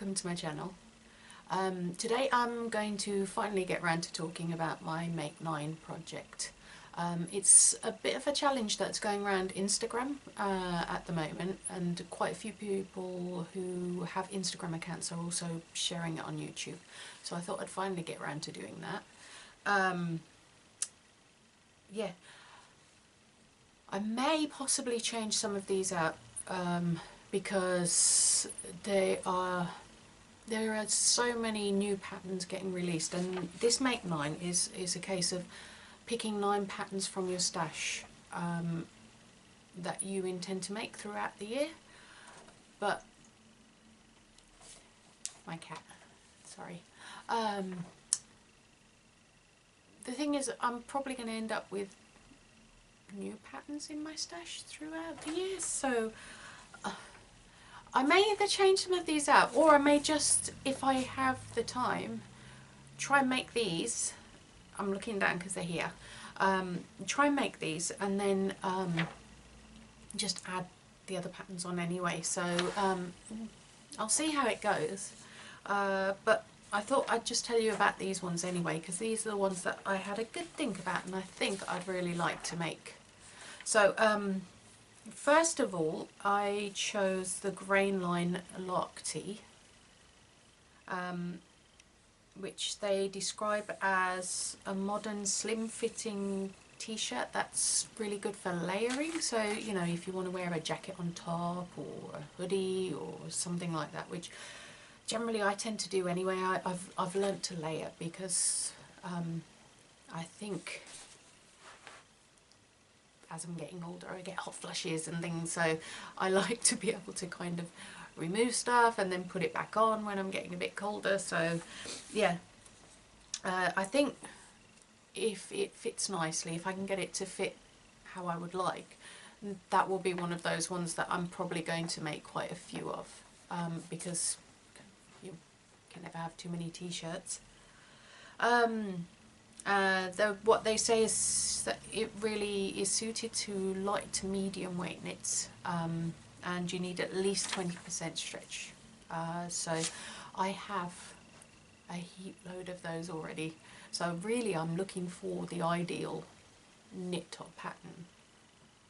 welcome to my channel. Today I'm going to finally get around to talking about my makenine project. It's a bit of a challenge that's going around Instagram at the moment, and quite a few people who have Instagram accounts are also sharing it on YouTube. So I thought I'd finally get around to doing that. Yeah, I may possibly change some of these out because there are so many new patterns getting released, and this makenine is a case of picking 9 patterns from your stash that you intend to make throughout the year. But my cat, sorry. The thing is, I'm probably going to end up with new patterns in my stash throughout the year, so I may either change some of these out, or I may just, if I have the time, try and make these. I'm looking down because they're here. Try and make these, and then just add the other patterns on anyway. So I'll see how it goes. But I thought I'd just tell you about these ones anyway, because these are the ones that I had a good think about and I think I'd really like to make. So first of all, I chose the Grainline Locti, which they describe as a modern slim fitting t-shirt that's really good for layering. So, you know, if you want to wear a jacket on top or a hoodie or something like that, which generally I tend to do anyway. I've learnt to layer because I think as I'm getting older I get hot flushes and things, so I like to be able to kind of remove stuff and then put it back on when I'm getting a bit colder. So yeah, I think if it fits nicely, if I can get it to fit how I would like, that will be one of those ones that I'm probably going to make quite a few of, because you can never have too many t-shirts. What they say is that it really is suited to light to medium weight knits, and you need at least 20% stretch. So I have a heap load of those already. So really I'm looking for the ideal knit top pattern,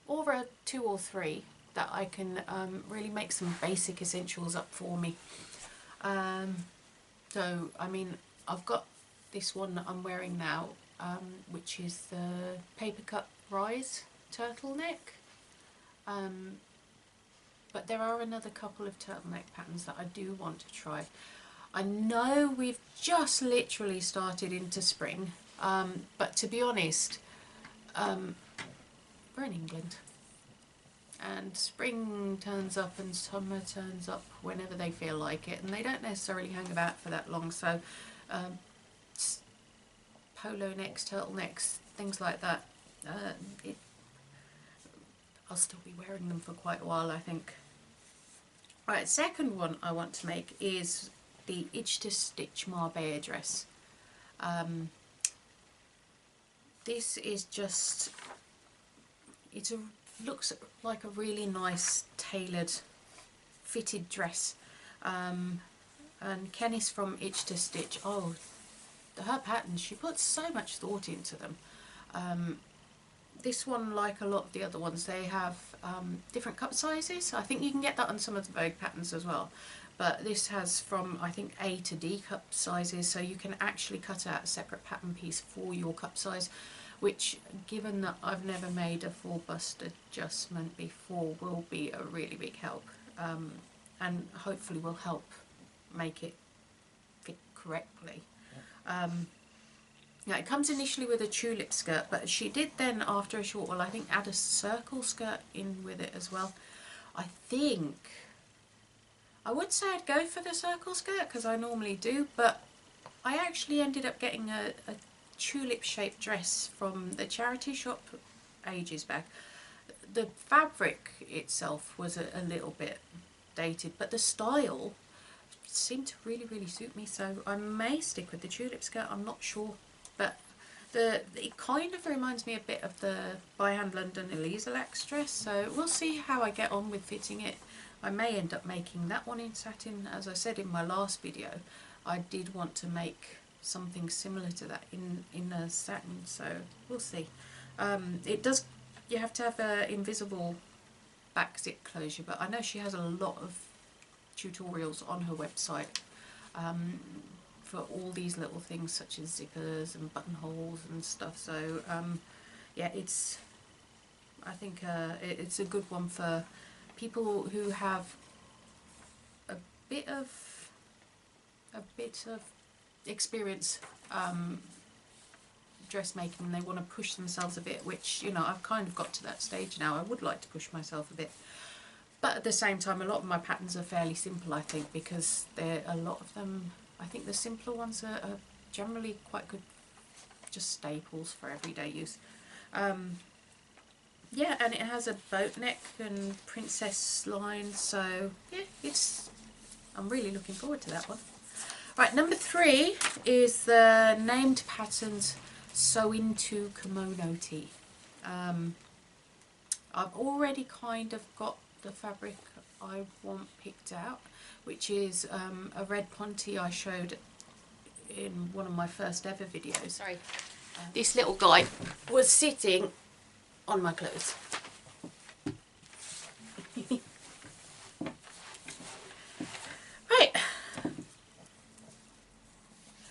or a 2 or 3 that I can really make some basic essentials up for me. So I mean, I've got this one that I'm wearing now, which is the paper cut rise turtleneck, but there are another couple of turtleneck patterns that I do want to try. I know we've just literally started into spring, but to be honest, we're in England and spring turns up and summer turns up whenever they feel like it, and they don't necessarily hang about for that long. So polo necks, turtlenecks, things like that, I'll still be wearing them for quite a while, I think. Right, second one I want to make is the Itch to Stitch Marbella dress. This is just, looks like a really nice tailored fitted dress, and Kenny's from Itch to Stitch. Oh, her patterns, she puts so much thought into them. This one, like a lot of the other ones, they have different cup sizes. I think you can get that on some of the Vogue patterns as well, but this has from I think A to D cup sizes, so you can actually cut out a separate pattern piece for your cup size, which, given that I've never made a full bust adjustment before, will be a really big help, and hopefully will help make it fit correctly. Now, it comes initially with a tulip skirt, but she did then, after a short while, I think add a circle skirt in with it as well. I think I would say I'd go for the circle skirt because I normally do, but I actually ended up getting a tulip shaped dress from the charity shop ages back. The fabric itself was a little bit dated, but the style seemed to really suit me, so I may stick with the tulip skirt. I'm not sure, but it kind of reminds me a bit of the By Hand London Elisa Lax dress, so we'll see how I get on with fitting it I may end up making that one in satin. As I said in my last video, I did want to make something similar to that in a satin, so we'll see. It does, you have to have an invisible back zip closure, but I know she has a lot of tutorials on her website for all these little things such as zippers and buttonholes and stuff, so yeah, I think it's a good one for people who have a bit of experience dressmaking, and they want to push themselves a bit, which, you know, I've kind of got to that stage now. I would like to push myself a bit, but at the same time a lot of my patterns are fairly simple, I think, because a lot of them, I think the simpler ones are generally quite good, just staples for everyday use. Yeah, and it has a boat neck and princess line, so yeah, I'm really looking forward to that one. Right, number 3 is the named patterns Sew Into Kimono Tee. I've already kind of got the fabric I want picked out, which is a red ponte I showed in one of my first ever videos. Sorry, this little guy was sitting on my clothes. Right.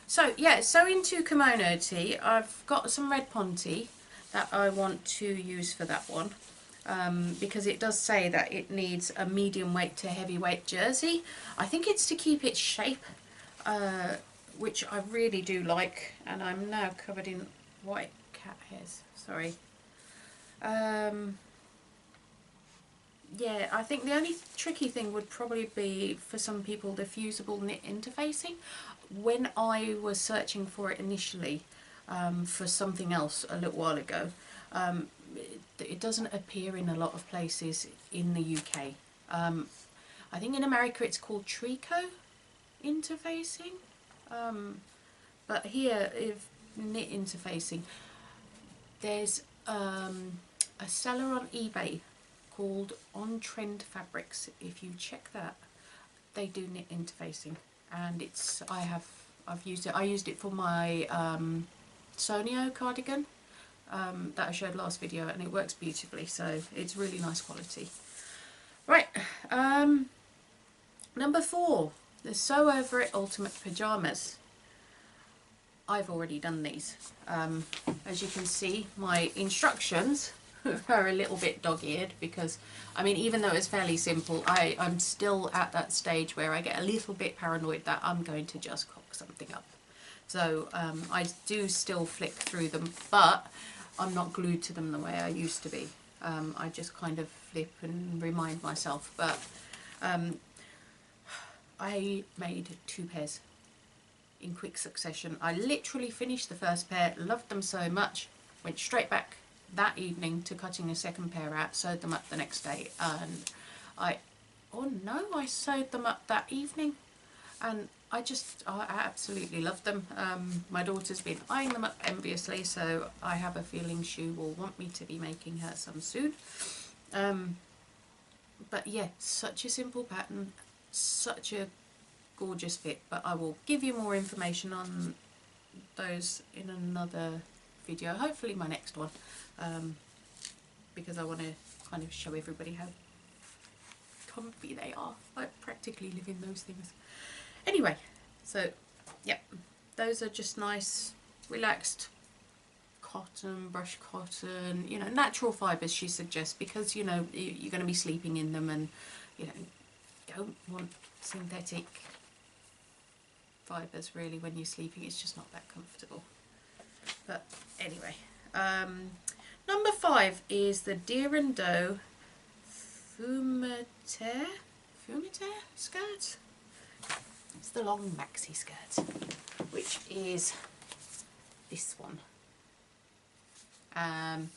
So yeah, Sew Into Kimono Tee. I've got some red ponte that I want to use for that one, because it does say that it needs a medium weight to heavyweight jersey. I think it's to keep its shape, which I really do like, and I'm now covered in white cat hairs, sorry. Yeah, I think the only tricky thing would probably be for some people the fusible knit interfacing. When I was searching for it initially for something else a little while ago, it doesn't appear in a lot of places in the UK. I think in America it's called Trico interfacing, but here, if knit interfacing, there's a seller on eBay called On Trend Fabrics. If you check that, they do knit interfacing, and I've used it. I used it for my Sonio cardigan that I showed last video, and it works beautifully, so it's really nice quality. Right, number 4, the Sew Over It Ultimate Pyjamas. I've already done these. As you can see, my instructions are a little bit dog-eared because, I mean, even though it's fairly simple, I'm still at that stage where I get a little bit paranoid that I'm going to just cock something up. So I do still flick through them, but I'm not glued to them the way I used to be. I just kind of flip and remind myself, but I made 2 pairs in quick succession. I literally finished the first pair, loved them so much, went straight back that evening to cutting a second pair out, sewed them up the next day, and I sewed them up that evening, and I absolutely love them. My daughter's been eyeing them up enviously, so I have a feeling she will want me to be making her some soon. But yeah, such a simple pattern, such a gorgeous fit, but I will give you more information on those in another video, hopefully my next one, because I want to kind of show everybody how comfy they are. I practically live in those things. Anyway, so yeah, those are just nice, relaxed cotton, brush cotton, you know, natural fibres she suggests, because, you know, you're going to be sleeping in them, and, you know, don't want synthetic fibres really when you're sleeping. It's just not that comfortable. But anyway, number 5 is the Deer and Doe Fumitaire skirt. It's the long maxi skirt, which is this one. I'm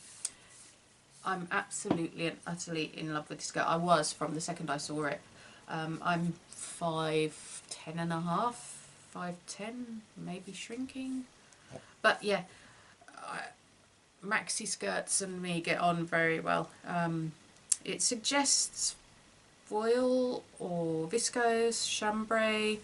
absolutely and utterly in love with this skirt. I was from the second I saw it. I'm 5'10 and a half, 5'10", maybe shrinking. But yeah, maxi skirts and me get on very well. It suggests voile or viscose, chambray,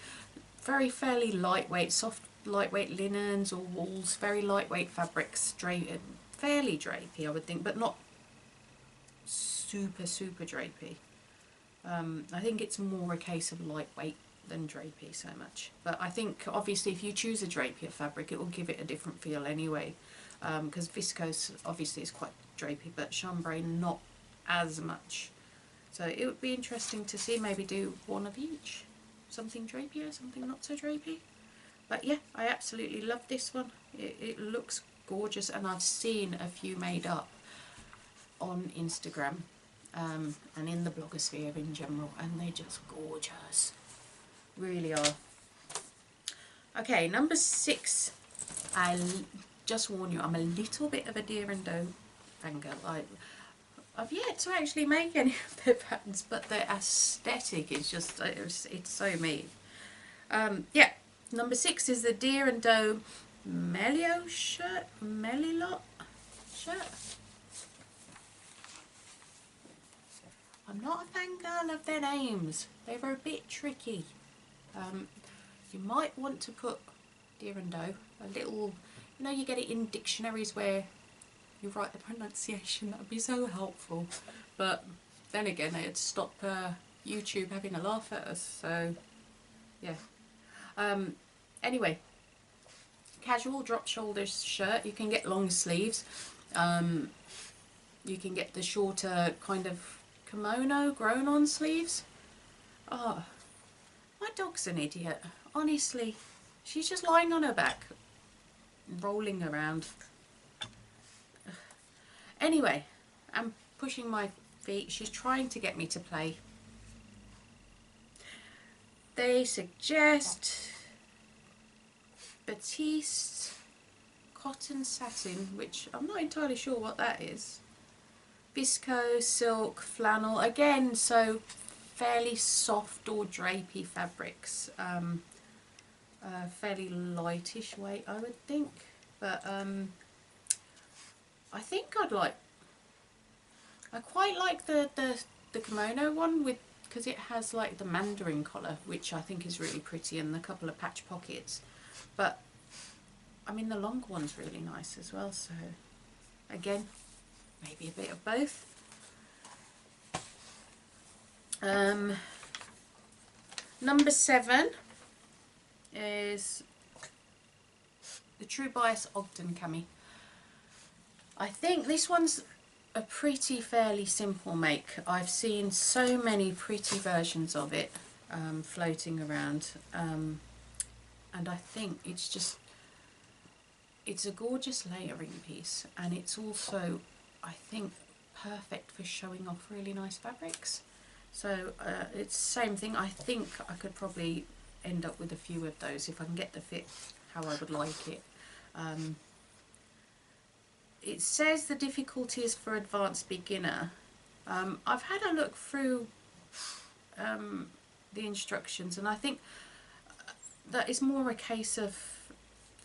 fairly lightweight, soft lightweight linens or wools, very lightweight fabrics, fairly drapey I would think, but not super drapey. I think it's more a case of lightweight than drapey so much, but I think obviously if you choose a drapier fabric it will give it a different feel anyway, because viscose obviously is quite drapey but chambray not as much. So it would be interesting to see, maybe do one of each, something drapier, something not so drapey. But yeah, I absolutely love this one. It looks gorgeous, and I've seen a few made up on Instagram and in the blogosphere in general, and they're just gorgeous, really are. Okay, number 6. I just warn you, I'm a little bit of a deer and doe fangirl. I've yet to actually make any of their patterns, but their aesthetic is just, it's so me. Yeah, number 6 is the deer and doe Melio shirt, Melilot shirt. I'm not a fangirl of their names. They were a bit tricky. You might want to put deer and doe, a little, you know, you get it in dictionaries where you write the pronunciation. That would be so helpful. But then again, it'd stop YouTube having a laugh at us. So yeah. Anyway, casual drop shoulders shirt. You can get long sleeves. You can get the shorter kind of kimono grown on sleeves. Oh, my dog's an idiot. Honestly, she's just lying on her back, rolling around. Anyway, I'm pushing my feet. She's trying to get me to play. They suggest batiste, cotton satin, which I'm not entirely sure what that is. Viscose, silk, flannel. Again, so fairly soft or drapey fabrics. Fairly lightish weight, I would think. But I think I quite like the kimono one, with because it has like the mandarin collar, which I think is really pretty, and a couple of patch pockets. But I mean the long one's really nice as well, so again, maybe a bit of both. Number 7 is the True Bias Ogden cami. I think this one's a fairly simple make. I've seen so many pretty versions of it floating around, and I think it's a gorgeous layering piece, and it's also, I think, perfect for showing off really nice fabrics. So it's the same thing. I think I could probably end up with a few of those if I can get the fit how I would like it. It says the difficulty is for advanced beginner. I've had a look through the instructions, and I think that is more a case of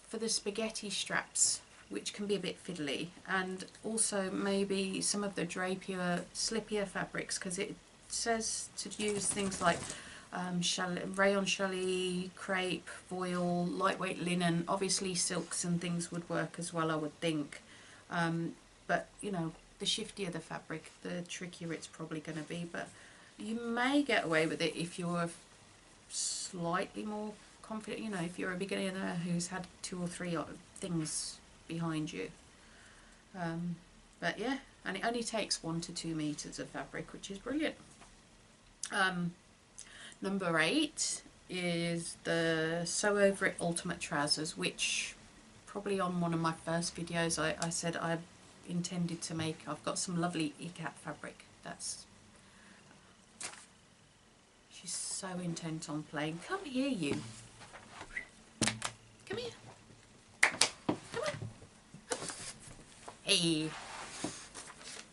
for the spaghetti straps, which can be a bit fiddly, and also maybe some of the drapier, slippier fabrics, because it says to use things like rayon challis, crepe, voile, lightweight linen. Obviously silks and things would work as well, I would think. But you know, the shiftier the fabric, the trickier it's probably going to be, but you may get away with it if you're slightly more confident, you know, if you're a beginner who's had 2 or 3 things behind you. But yeah, and it only takes 1 to 2 meters of fabric, which is brilliant. Number 8 is the Sew Over It Ultimate Trousers, which probably on one of my first videos I said I intended to make. I've got some lovely ikat fabric. She's so intent on playing. Come here, you. Come here. Come on. Hey.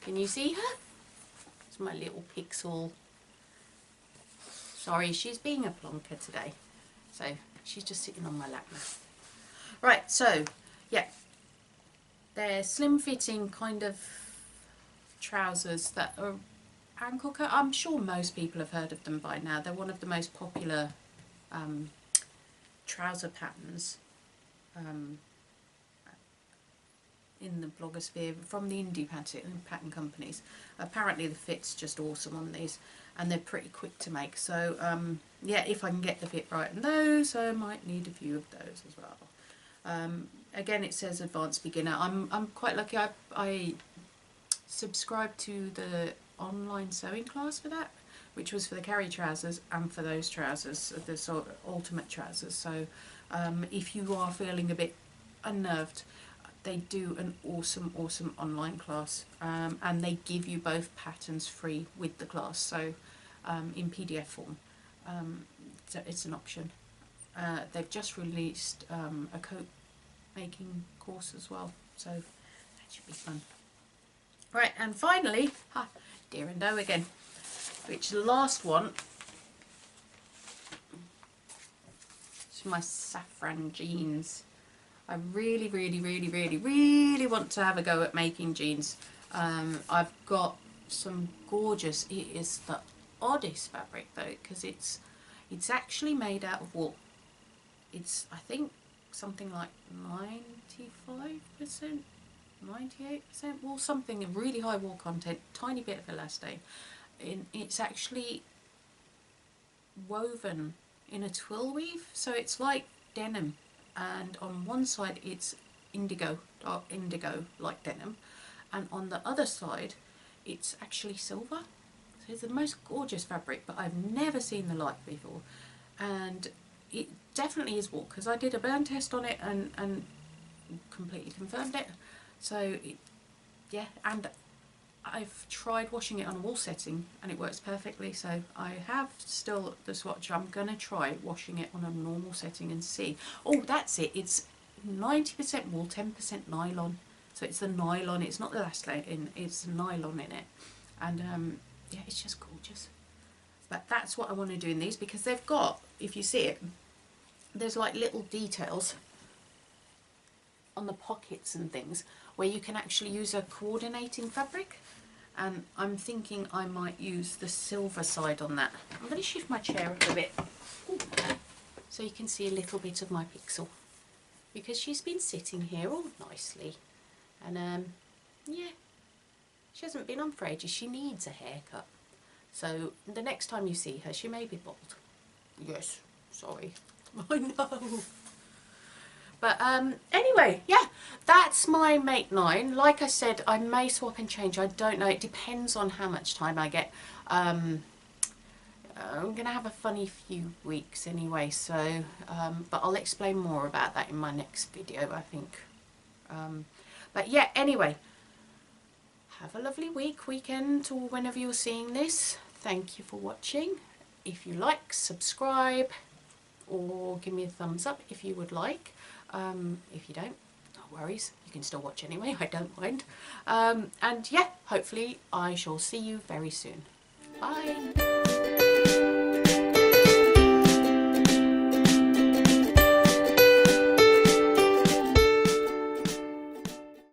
Can you see her? It's my little pixel. Sorry, she's being a plonker today. So she's just sitting on my lap now. Right, so yeah, they're slim fitting kind of trousers that are ankle coat. I'm sure most people have heard of them by now. They're one of the most popular trouser patterns in the blogosphere from the indie pattern companies. Apparently the fit's just awesome on these, and they're pretty quick to make. So yeah, if I can get the fit right on those, I might need a few of those as well. Again, it says advanced beginner. I'm quite lucky. I subscribed to the online sewing class for that, which was for the carry trousers and for those trousers, the sort of ultimate trousers. So if you are feeling a bit unnerved, they do an awesome online class, and they give you both patterns free with the class, so in PDF form. So it's an option. They've just released a coat making course as well, so that should be fun. Right, and finally, deer and doe again, which the last one is my saffron jeans. I really want to have a go at making jeans. I've got some gorgeous, it is the oddest fabric though, because it's actually made out of wool. It's, I think, something like 95%, 98% wool, something, a really high wool content, tiny bit of elastane. It's actually woven in a twill weave, so it's like denim, and on one side it's indigo, dark indigo like denim, and on the other side it's actually silver. So it's the most gorgeous fabric, but I've never seen the like before, and it definitely is wool because I did a burn test on it and completely confirmed it. So yeah, and I've tried washing it on a wool setting and it works perfectly, so I have still the swatch. I'm going to try washing it on a normal setting and see. Oh, that's it, it's 90% wool, 10% nylon. So it's the nylon, it's not the elastane, it's nylon in it. And yeah, it's just gorgeous. But that's what I want to do in these, because they've got, if you see it, there's like little details on the pockets and things where you can actually use a coordinating fabric, and I'm thinking I might use the silver side on that. I'm going to shift my chair up a bit so you can see a little bit of my pixel, because she's been sitting here all nicely, and yeah, she hasn't been on for ages. She needs a haircut, so the next time you see her she may be bald. Yes, sorry. I know. But anyway, yeah, that's my Make 9. Like I said, I may swap and change. I don't know. It depends on how much time I get. I'm going to have a funny few weeks anyway, so but I'll explain more about that in my next video, I think. But yeah, anyway, have a lovely weekend, or whenever you're seeing this. Thank you for watching. If you like, subscribe, or give me a thumbs up if you would like. If you don't, no worries, you can still watch anyway, I don't mind. And yeah, hopefully I shall see you very soon. Bye!